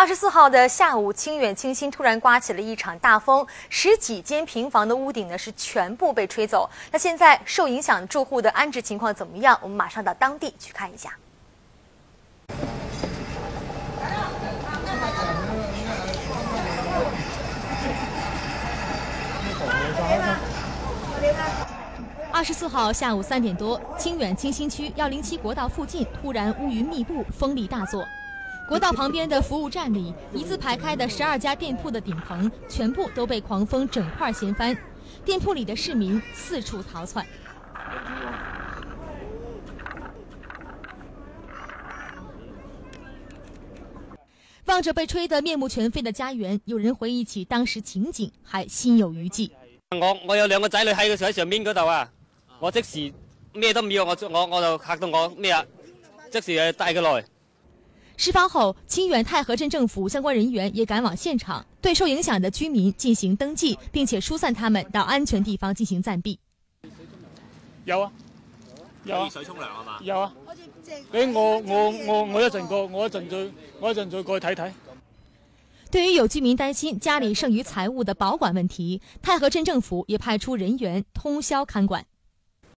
24号的下午，清远清新突然刮起了一场大风，10几间平房的屋顶呢是全部被吹走。那现在受影响住户的安置情况怎么样？我们马上到当地去看一下。24号下午3点多，清远清新区107国道附近突然乌云密布，风力大作。国道旁边的服务站里，一字排开的12家店铺的顶棚全部都被狂风整块掀翻，店铺里的市民四处逃窜。望着被吹得面目全非的家园，有人回忆起當時情景，還心有餘悸。我有2個仔女喺上面嗰度啊，我即時咩都唔要，我就嚇到我咩啊，即時帶佢來。事發後，清遠太和鎮政府相關人員也趕往現場，對受影響的居民進行登記，並且疏散他們到安全地方進行暫避。有啊，有啊。水沖涼啊嘛？有啊。我一陣再過去睇睇。對於有居民擔心家裡剩餘財物的保管問題，太和鎮政府也派出人員通宵看管。